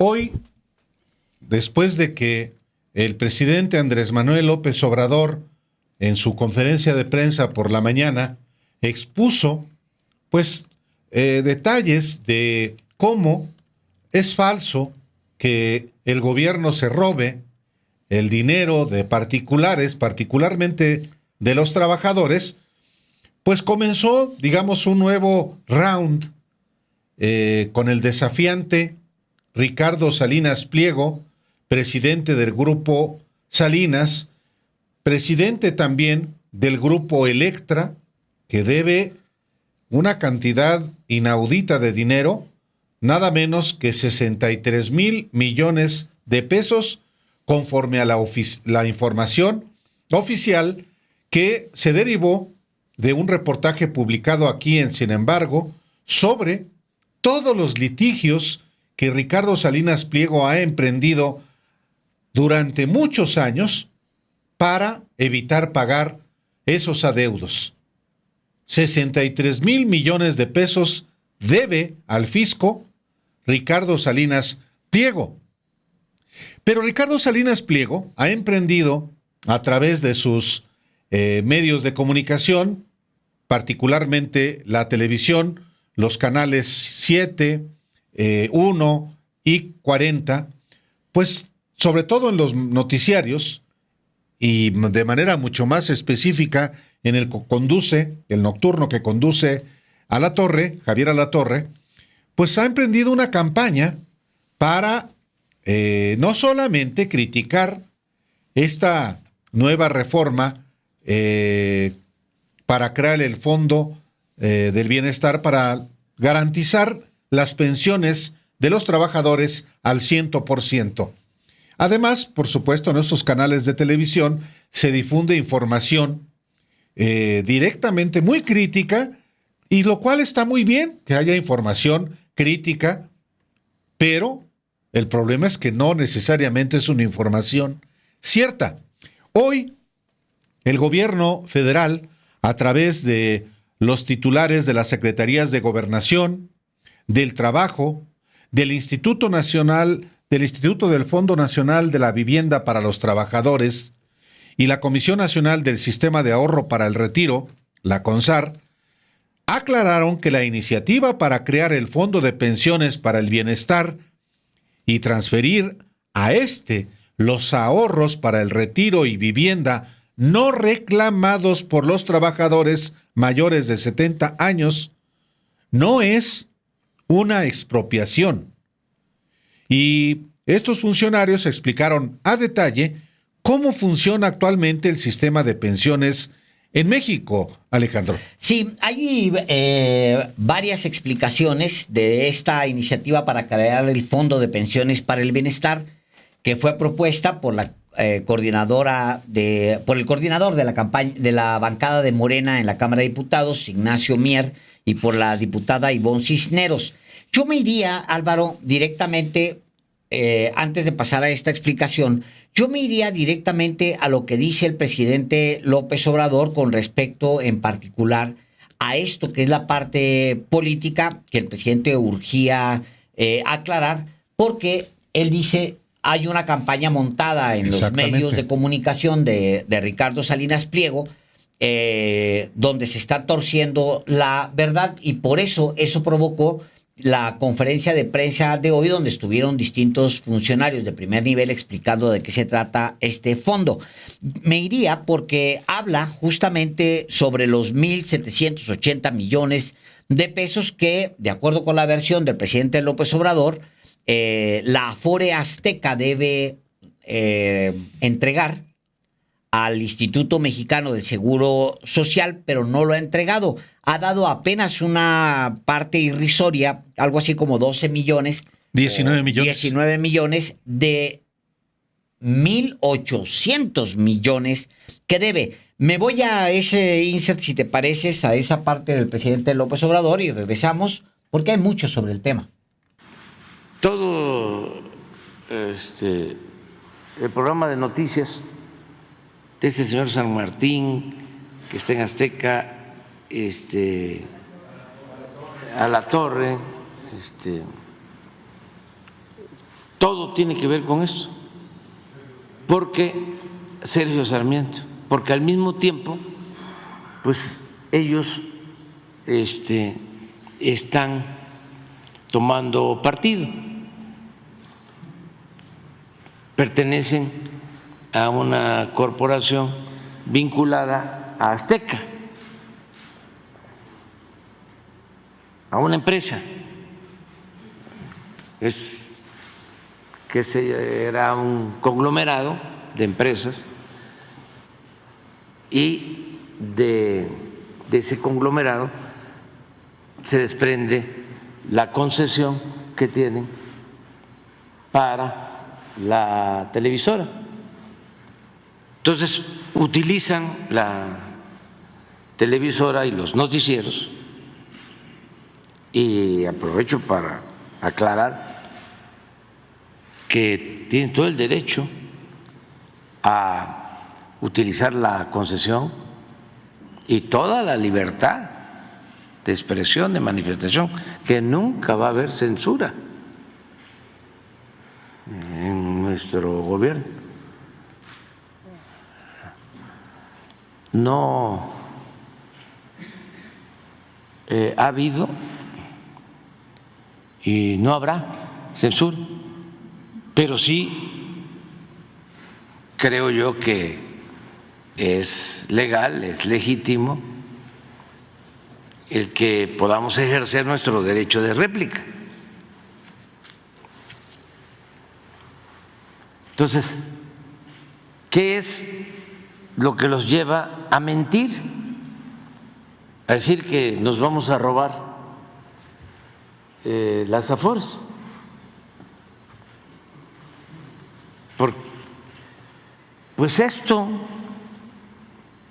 Hoy, después de que el presidente Andrés Manuel López Obrador, en su conferencia de prensa por la mañana, expuso, detalles de cómo es falso que el gobierno se robe el dinero de particulares, particularmente de los trabajadores, pues comenzó, digamos, un nuevo round con el desafiante Ricardo Salinas Pliego, presidente del Grupo Salinas, presidente también del Grupo Electra, que debe una cantidad inaudita de dinero, nada menos que 63,000 millones de pesos, conforme a la información oficial que se derivó de un reportaje publicado aquí en Sin embargo, sobre todos los litigios que Ricardo Salinas Pliego ha emprendido durante muchos años para evitar pagar esos adeudos. 63,000 millones de pesos debe al fisco Ricardo Salinas Pliego. Pero Ricardo Salinas Pliego ha emprendido a través de sus medios de comunicación, particularmente la televisión, los canales 7, 1 y 40, pues sobre todo en los noticiarios y de manera mucho más específica en el nocturno que conduce a La Torre, Javier Alatorre, pues ha emprendido una campaña para no solamente criticar esta nueva reforma para crear el Fondo del Bienestar para garantizar las pensiones de los trabajadores al 100%. Además, por supuesto, en estos canales de televisión se difunde información directamente muy crítica, y lo cual está muy bien que haya información crítica, pero el problema es que no necesariamente es una información cierta. Hoy, el gobierno federal, a través de los titulares de las Secretarías de Gobernación, del Trabajo, del Instituto del Fondo Nacional de la Vivienda para los Trabajadores y la Comisión Nacional del Sistema de Ahorro para el Retiro, la CONSAR, aclararon que la iniciativa para crear el Fondo de Pensiones para el Bienestar y transferir a los ahorros para el retiro y vivienda no reclamados por los trabajadores mayores de 70 años no es una expropiación. Y estos funcionarios explicaron a detalle cómo funciona actualmente el sistema de pensiones en México, Alejandro. Sí, hay varias explicaciones de esta iniciativa para crear el Fondo de Pensiones para el Bienestar, que fue propuesta por la por el coordinador de la campaña de la bancada de Morena en la Cámara de Diputados, Ignacio Mier, y por la diputada Ivonne Cisneros. Yo me iría, Álvaro, directamente, antes de pasar a esta explicación, yo me iría directamente a lo que dice el presidente López Obrador con respecto en particular a esto que es la parte política que el presidente urgía aclarar, porque él dice hay una campaña montada en los medios de comunicación de Ricardo Salinas Pliego, donde se está torciendo la verdad, y por eso provocó la conferencia de prensa de hoy, donde estuvieron distintos funcionarios de primer nivel explicando de qué se trata este fondo. Me iría porque habla justamente sobre los 1,780 millones de pesos que, de acuerdo con la versión del presidente López Obrador, la Afore Azteca debe entregar al Instituto Mexicano del Seguro Social, pero no lo ha entregado. Ha dado apenas una parte irrisoria, algo así como 12 millones. 19 millones. 19 millones de 1,800 millones que debe. Me voy a ese insert, si te pareces, a esa parte del presidente López Obrador, y regresamos, porque hay mucho sobre el tema. Todo el programa de noticias de este señor San Martín, que está en Azteca, a La Torre, todo tiene que ver con esto, porque Sergio Sarmiento, porque al mismo tiempo, pues ellos están tomando partido, pertenecen a una corporación vinculada a Azteca, a una empresa, era un conglomerado de empresas, y de ese conglomerado se desprende la concesión que tienen para la televisora. Entonces, utilizan la televisora y los noticieros, y aprovecho para aclarar que tienen todo el derecho a utilizar la concesión y toda la libertad de expresión, de manifestación, que nunca va a haber censura en nuestro gobierno. No ha habido y no habrá censura, pero sí creo yo que es legal, es legítimo el que podamos ejercer nuestro derecho de réplica. Entonces, ¿qué es lo que los lleva a mentir? A decir que nos vamos a robar las Afores. Pues esto,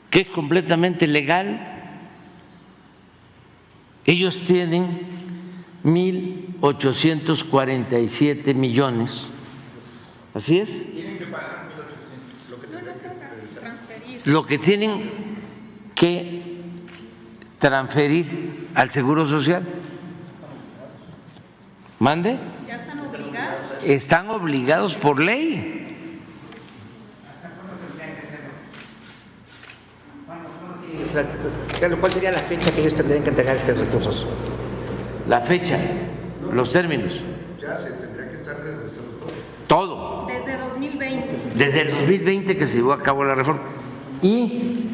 que es completamente legal, ellos tienen 1.847 millones. ¿Así es? Tienen que pagar 1.800. Lo que tienen que transferir al Seguro Social. ¿Mande? ¿Ya están obligados? Están obligados por ley. ¿Cuál sería la fecha que ellos tendrían que entregar estos recursos? La fecha, los términos. Ya se tendría que estar regresando todo. Desde 2020. Desde el 2020 que se llevó a cabo la reforma. Y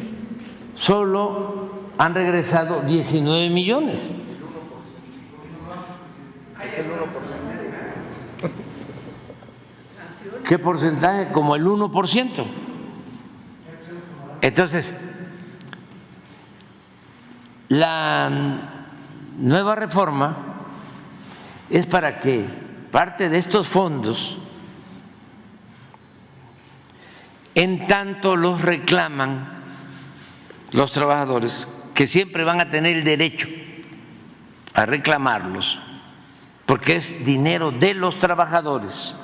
solo han regresado 19 millones. Es el 1%. ¿Qué porcentaje? Como el 1%. Entonces, la nueva reforma es para que parte de estos fondos, en tanto los reclaman los trabajadores, que siempre van a tener el derecho a reclamarlos, porque es dinero de los trabajadores,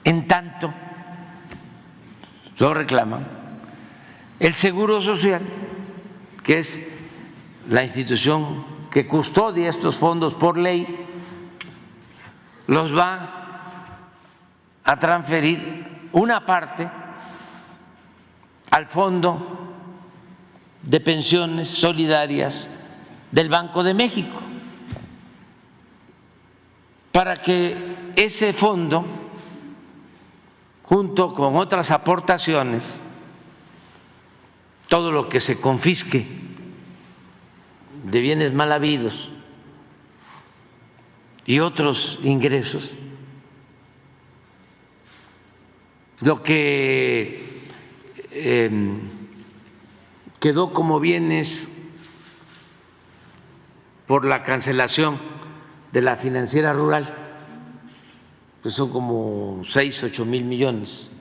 en tanto lo reclaman, el Seguro Social, que es la institución que custodia estos fondos por ley, los va a transferir una parte al Fondo de Pensiones Solidarias del Banco de México, para que ese fondo, junto con otras aportaciones, todo lo que se confisque de bienes mal habidos y otros ingresos, lo que quedó como bienes por la cancelación de la financiera rural, pues son como 6-8 mil millones.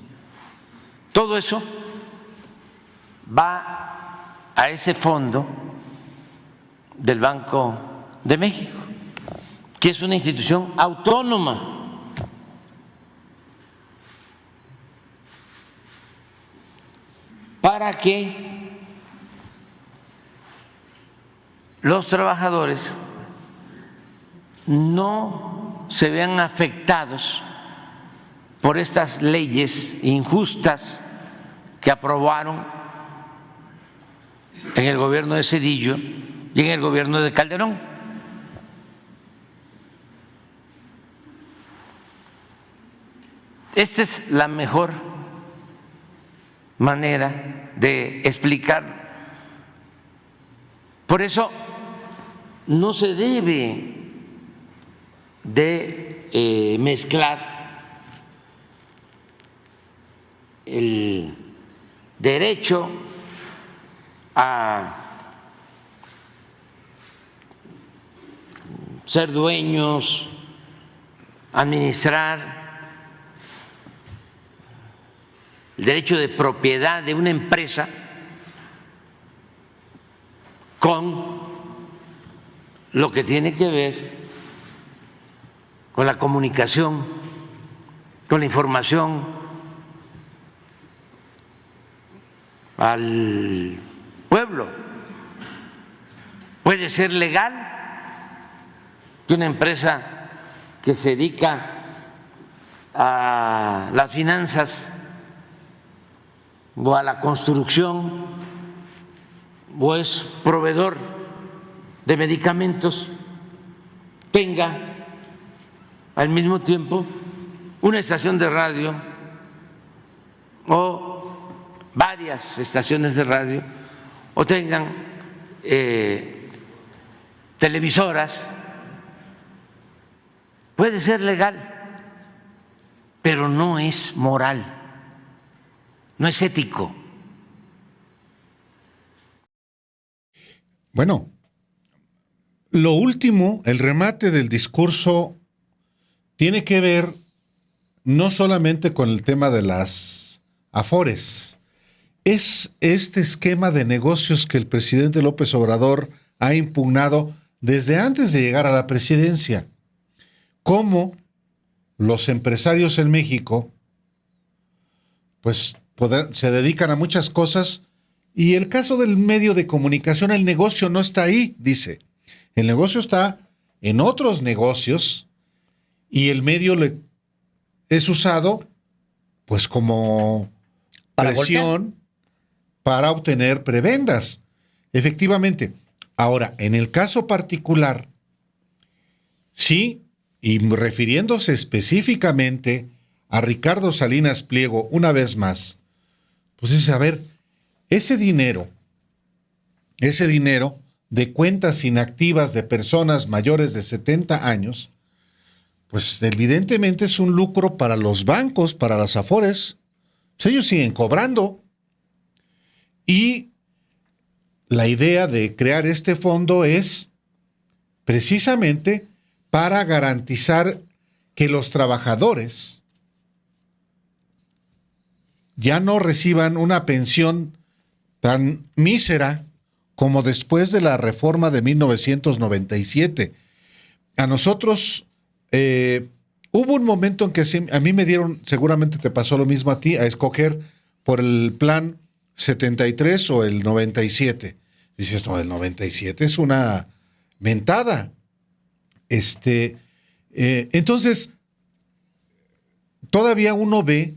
Todo eso va a ese fondo del Banco de México, que es una institución autónoma. Para que los trabajadores no se vean afectados por estas leyes injustas que aprobaron en el gobierno de Zedillo y en el gobierno de Calderón. Esta es la mejor manera de explicar. Por eso no se debe de mezclar el derecho a ser dueños, administrar, el derecho de propiedad de una empresa con lo que tiene que ver con la comunicación, con la información al pueblo. Puede ser legal que una empresa que se dedica a las finanzas o a la construcción o es proveedor de medicamentos tenga al mismo tiempo una estación de radio o varias estaciones de radio o tengan televisoras. Puede ser legal, pero no es moral. No es ético. Bueno, lo último, el remate del discurso, tiene que ver no solamente con el tema de las afores, es este esquema de negocios que el presidente López Obrador ha impugnado desde antes de llegar a la presidencia. Cómo los empresarios en México, pues, se dedican a muchas cosas, y el caso del medio de comunicación, el negocio no está ahí, dice. El negocio está en otros negocios y el medio es usado pues como presión para obtener prebendas. Efectivamente. Ahora, en el caso particular, sí, y refiriéndose específicamente a Ricardo Salinas Pliego una vez más, pues dice, a ver, ese dinero de cuentas inactivas de personas mayores de 70 años, pues evidentemente es un lucro para los bancos, para las afores. Pues ellos siguen cobrando. Y la idea de crear este fondo es precisamente para garantizar que los trabajadores ya no reciban una pensión tan mísera como después de la reforma de 1997. A nosotros hubo un momento en que a mí me dieron, seguramente te pasó lo mismo a ti, a escoger por el plan 73 o el 97. Dices, no, el 97 es una mentada. Entonces, todavía uno ve,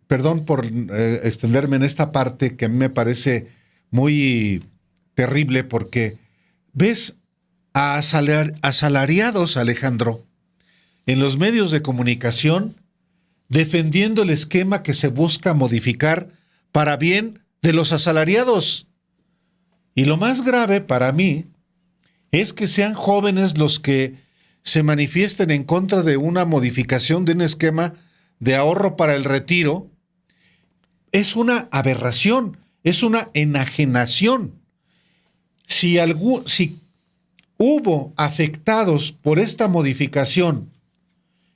perdón por extenderme en esta parte que a mí me parece muy terrible, porque ves a asalariados, Alejandro, en los medios de comunicación defendiendo el esquema que se busca modificar para bien de los asalariados. Y lo más grave para mí es que sean jóvenes los que se manifiesten en contra de una modificación de un esquema de ahorro para el retiro. Es una aberración, es una enajenación. Si hubo afectados por esta modificación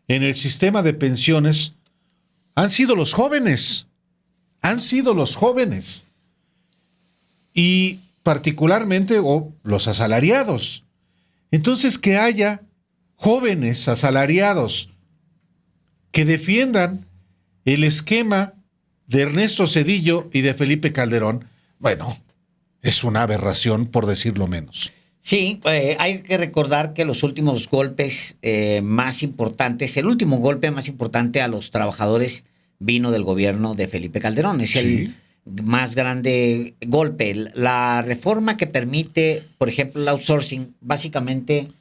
en el sistema de pensiones, han sido los jóvenes. Y particularmente los asalariados. Entonces, que haya jóvenes asalariados que defiendan el esquema de Ernesto Zedillo y de Felipe Calderón, bueno, es una aberración, por decirlo menos. Sí, hay que recordar que los últimos golpes más importantes, el último golpe más importante a los trabajadores vino del gobierno de Felipe Calderón. Es el más grande golpe. La reforma que permite, por ejemplo, el outsourcing, básicamente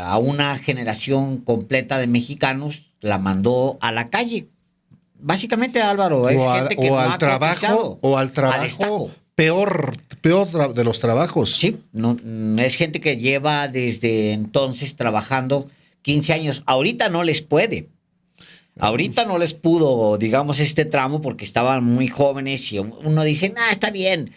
a una generación completa de mexicanos la mandó a la calle. Básicamente, Álvaro, es gente que no ha cotizado, o al trabajo destajo. peor de los trabajos. Sí, no, es gente que lleva desde entonces trabajando 15 años. Ahorita no les puede. Ahorita no les pudo, digamos, este tramo porque estaban muy jóvenes y uno dice, está bien.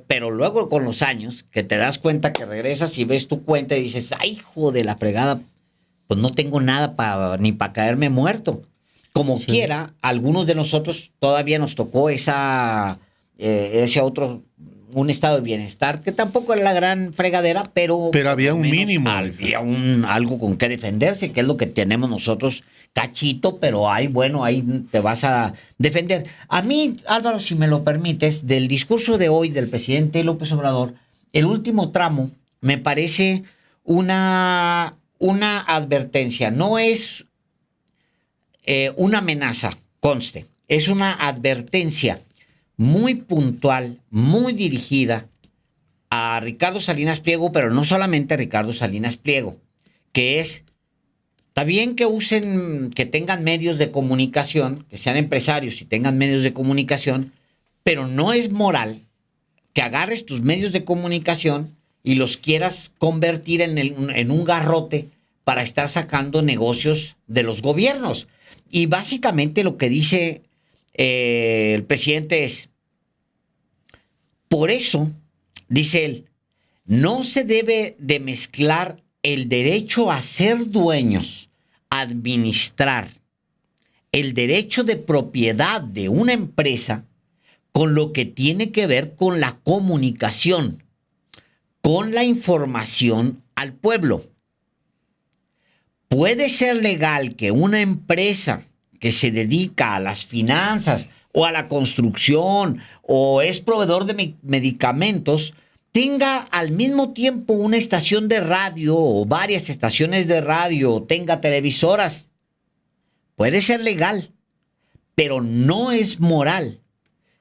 Pero luego con los años, que te das cuenta que regresas y ves tu cuenta y dices, ay, hijo de la fregada, pues no tengo nada ni para caerme muerto. Como quiera, algunos de nosotros todavía nos tocó ese otro, un estado de bienestar, que tampoco era la gran fregadera, pero había un mínimo. Había algo con que defenderse, que es lo que tenemos nosotros, cachito, pero ahí te vas a defender. A mí, Álvaro, si me lo permites, del discurso de hoy del presidente López Obrador, el último tramo me parece una advertencia, no es una amenaza, conste, es una advertencia muy puntual, muy dirigida a Ricardo Salinas Pliego, pero no solamente a Ricardo Salinas Pliego, que está bien que tengan medios de comunicación, que sean empresarios y tengan medios de comunicación, pero no es moral que agarres tus medios de comunicación y los quieras convertir en un garrote para estar sacando negocios de los gobiernos. Y básicamente lo que dice el presidente es, por eso, dice él, no se debe de mezclar el derecho a ser dueños, administrar, el derecho de propiedad de una empresa con lo que tiene que ver con la comunicación, con la información al pueblo. Puede ser legal que una empresa que se dedica a las finanzas o a la construcción o es proveedor de medicamentos tenga al mismo tiempo una estación de radio o varias estaciones de radio o tenga televisoras. Puede ser legal, pero no es moral,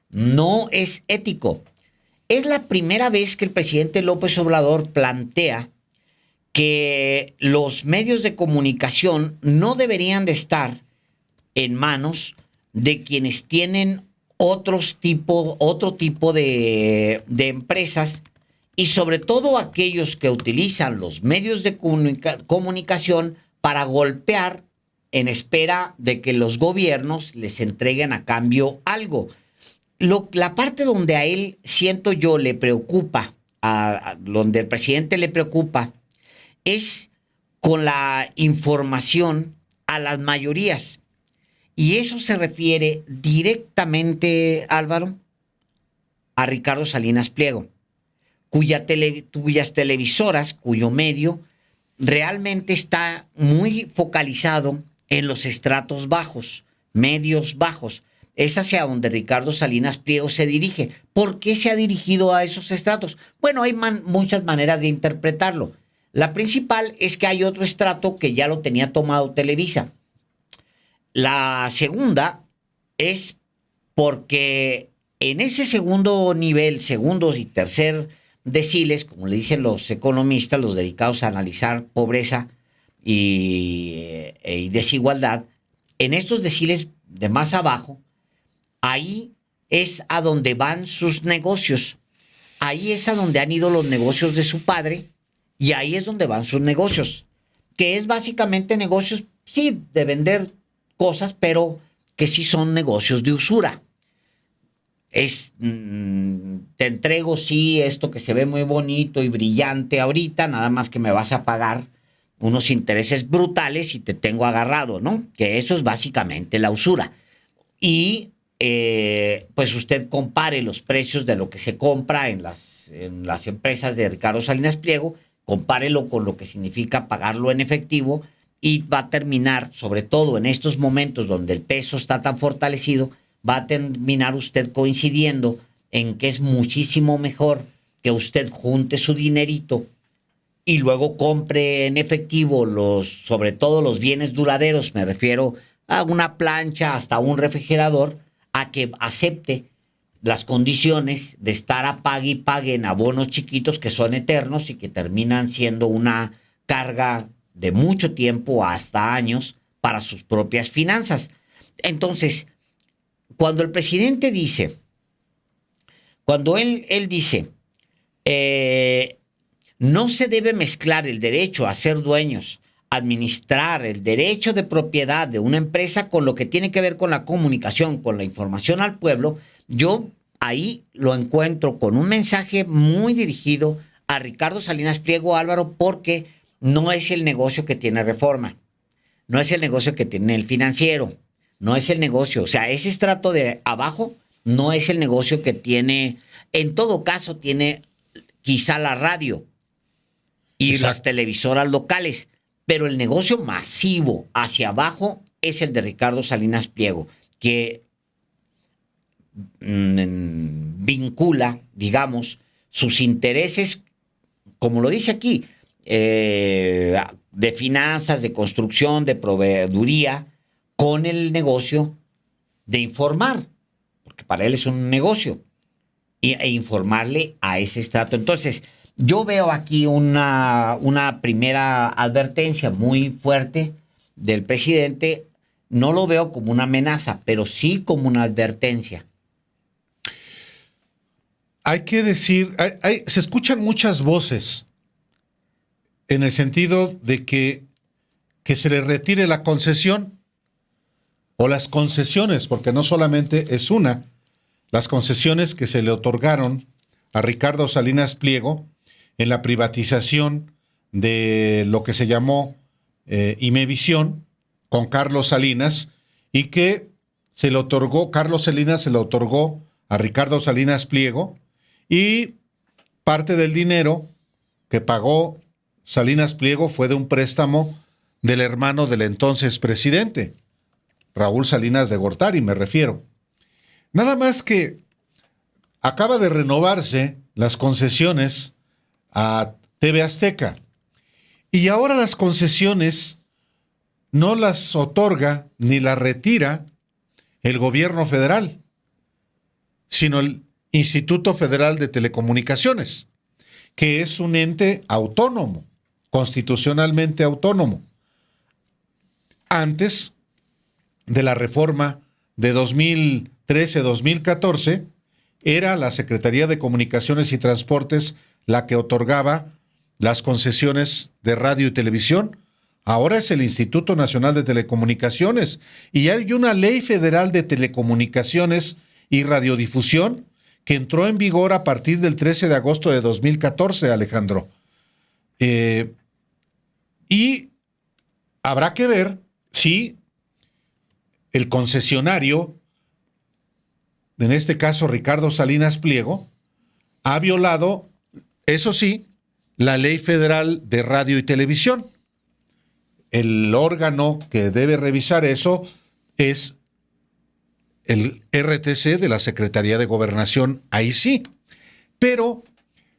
no es ético. Es la primera vez que el presidente López Obrador plantea que los medios de comunicación no deberían de estar en manos de quienes tienen otro tipo de empresas y sobre todo aquellos que utilizan los medios de comunicación para golpear en espera de que los gobiernos les entreguen a cambio algo. La parte donde a él, siento yo, le preocupa, donde el presidente le preocupa, es con la información a las mayorías. Y eso se refiere directamente, Álvaro, a Ricardo Salinas Pliego, cuyas televisoras, cuyo medio, realmente está muy focalizado en los estratos bajos, medios bajos. Es hacia donde Ricardo Salinas Pliego se dirige. ¿Por qué se ha dirigido a esos estratos? Bueno, hay muchas maneras de interpretarlo. La principal es que hay otro estrato que ya lo tenía tomado Televisa. La segunda es porque en ese segundo nivel, segundos y tercer deciles, como le dicen los economistas, los dedicados a analizar pobreza y desigualdad, en estos deciles de más abajo, ahí es a donde van sus negocios. Ahí es a donde han ido los negocios de su padre y ahí es donde van sus negocios, que es básicamente negocios, sí, de vender cosas, pero que sí son negocios de usura. Te entrego, sí, esto que se ve muy bonito y brillante ahorita, nada más que me vas a pagar unos intereses brutales y te tengo agarrado, ¿no? Que eso es básicamente la usura. Y pues usted compare los precios de lo que se compra en las empresas de Ricardo Salinas Pliego, compárelo con lo que significa pagarlo en efectivo y va a terminar, sobre todo en estos momentos donde el peso está tan fortalecido, va a terminar usted coincidiendo en que es muchísimo mejor que usted junte su dinerito y luego compre en efectivo sobre todo los bienes duraderos, me refiero a una plancha hasta un refrigerador, a que acepte las condiciones de estar a pague y pague en abonos chiquitos que son eternos y que terminan siendo una carga de mucho tiempo, hasta años, para sus propias finanzas. Entonces, cuando el presidente dice, cuando él dice, no se debe mezclar el derecho a ser dueños, administrar el derecho de propiedad de una empresa con lo que tiene que ver con la comunicación, con la información al pueblo, yo ahí lo encuentro con un mensaje muy dirigido a Ricardo Salinas Pliego, Álvaro, porque no es el negocio que tiene Reforma, no es el negocio que tiene el Financiero, no es el negocio, o sea, ese estrato de abajo no es el negocio que tiene, en todo caso tiene quizá la radio y Exacto. las televisoras locales, pero el negocio masivo hacia abajo es el de Ricardo Salinas Pliego, que vincula, digamos, sus intereses, como lo dice aquí, de finanzas, de construcción, de proveeduría, con el negocio de informar, porque para él es un negocio, e informarle a ese estrato. Entonces, yo veo aquí una primera advertencia muy fuerte del presidente. No lo veo como una amenaza, pero sí como una advertencia. Hay que decir, se escuchan muchas voces en el sentido de que se le retire la concesión o las concesiones, porque no solamente es una, las concesiones que se le otorgaron a Ricardo Salinas Pliego en la privatización de lo que se llamó Imevisión con Carlos Salinas, y que se le otorgó, Carlos Salinas se le otorgó a Ricardo Salinas Pliego, y parte del dinero que pagó Salinas Pliego fue de un préstamo del hermano del entonces presidente, Raúl Salinas de Gortari, me refiero. Nada más que acaba de renovarse las concesiones a TV Azteca, y ahora las concesiones no las otorga ni las retira el gobierno federal, sino el Instituto Federal de Telecomunicaciones, que es un ente autónomo, constitucionalmente autónomo. Antes de la reforma de 2013-2014, era la Secretaría de Comunicaciones y Transportes la que otorgaba las concesiones de radio y televisión. Ahora es el Instituto Nacional de Telecomunicaciones, y hay una ley federal de telecomunicaciones y radiodifusión que entró en vigor a partir del 13 de agosto de 2014, Alejandro. Y habrá que ver si el concesionario, en este caso Ricardo Salinas Pliego, ha violado, eso sí, la Ley Federal de Radio y Televisión. El órgano que debe revisar eso es el RTC de la Secretaría de Gobernación, ahí sí. Pero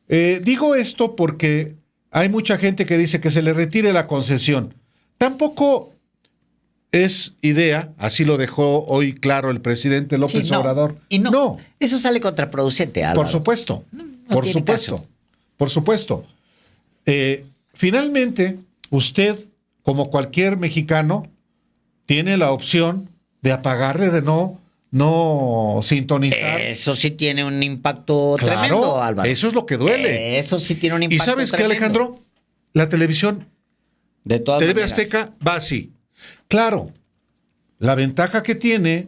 digo esto porque hay mucha gente que dice que se le retire la concesión. Tampoco es idea, así lo dejó hoy claro el presidente López Obrador. Y no, eso sale contraproducente, Álvaro. Por supuesto, por tiene supuesto, caso. por supuesto. Finalmente, usted, como cualquier mexicano, tiene la opción de apagarle, de no sintonizar. Eso sí tiene un impacto Claro, tremendo, Álvaro. eso es lo que duele. Eso sí tiene un ¿Y impacto sabes qué, tremendo. Alejandro? La televisión, De todas TV maneras. Azteca, va así. Claro, la ventaja que tiene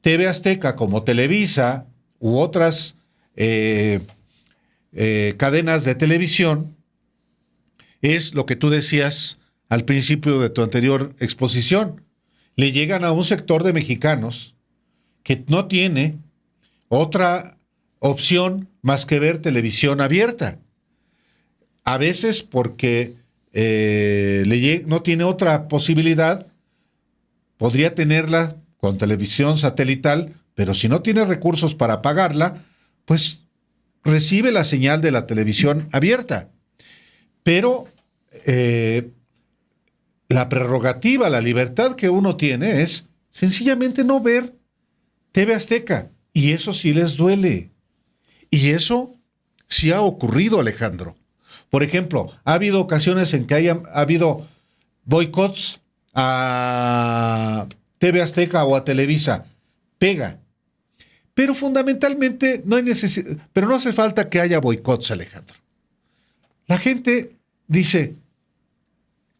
TV Azteca, como Televisa u otras cadenas de televisión, es lo que tú decías al principio de tu anterior exposición. Le llegan a un sector de mexicanos que no tiene otra opción más que ver televisión abierta. A veces porque no tiene otra posibilidad, podría tenerla con televisión satelital, pero si no tiene recursos para pagarla, pues recibe la señal de la televisión abierta. Pero la prerrogativa, la libertad que uno tiene es sencillamente no ver TV Azteca. Y eso sí les duele. Y eso sí ha ocurrido, Alejandro. Por ejemplo, ha habido ocasiones en que ha habido boicots a TV Azteca o a Televisa. Pega. Pero fundamentalmente no hay necesidad, pero no hace falta que haya boicots, Alejandro. La gente dice,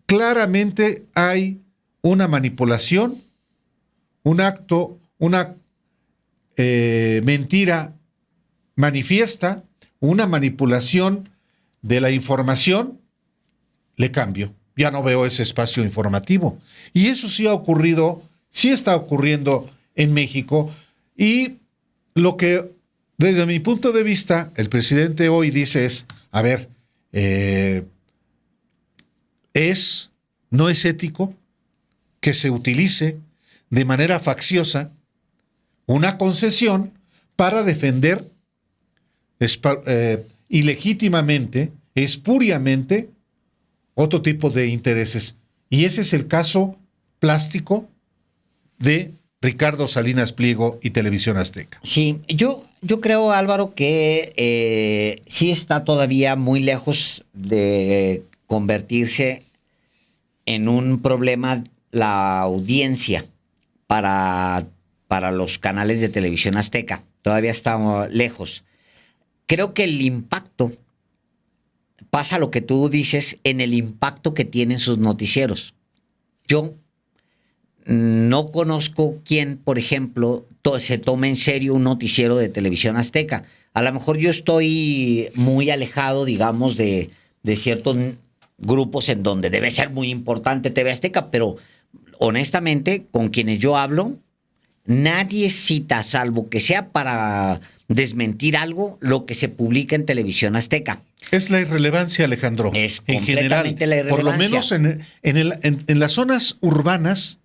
claramente hay una manipulación, un acto, una mentira manifiesta, una manipulación de la información, le cambio. Ya no veo ese espacio informativo. Y eso sí ha ocurrido, sí está ocurriendo en México. Y lo que, desde mi punto de vista, el presidente hoy dice es, a ver, no es ético que se utilice de manera facciosa una concesión para defender ilegítimamente, espuriamente, otro tipo de intereses. Y ese es el caso plástico de Ricardo Salinas Pliego y Televisión Azteca. Sí, yo creo, Álvaro, que sí está todavía muy lejos de convertirse en un problema la audiencia para los canales de Televisión Azteca. Todavía estamos lejos. Creo que el impacto, pasa lo que tú dices, en el impacto que tienen sus noticieros. Yo no conozco quién, por ejemplo, se tome en serio un noticiero de Televisión Azteca. A lo mejor yo estoy muy alejado, digamos, de ciertos grupos en donde debe ser muy importante TV Azteca, pero honestamente, con quienes yo hablo, nadie cita, salvo que sea para desmentir algo, lo que se publica en Televisión Azteca. Es la irrelevancia, Alejandro. Es en general, completamente la irrelevancia. por lo menos en las zonas urbanas,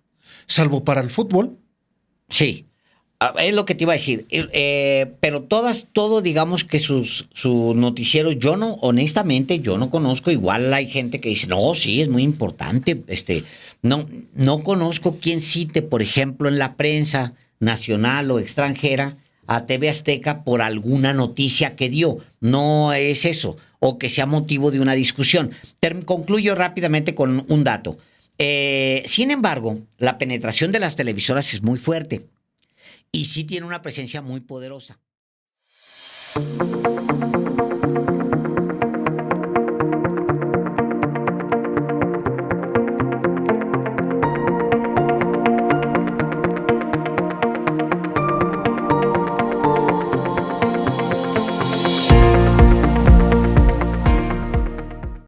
salvo para el fútbol. Sí, es lo que te iba a decir. Pero todo, digamos que sus noticieros, honestamente, yo no conozco. Igual hay gente que dice, no, sí, es muy importante. No conozco quién cite, por ejemplo, en la prensa nacional o extranjera a TV Azteca por alguna noticia que dio. No es eso, o que sea motivo de una discusión. Concluyo rápidamente con un dato. Sin embargo, la penetración de las televisoras es muy fuerte y sí tiene una presencia muy poderosa.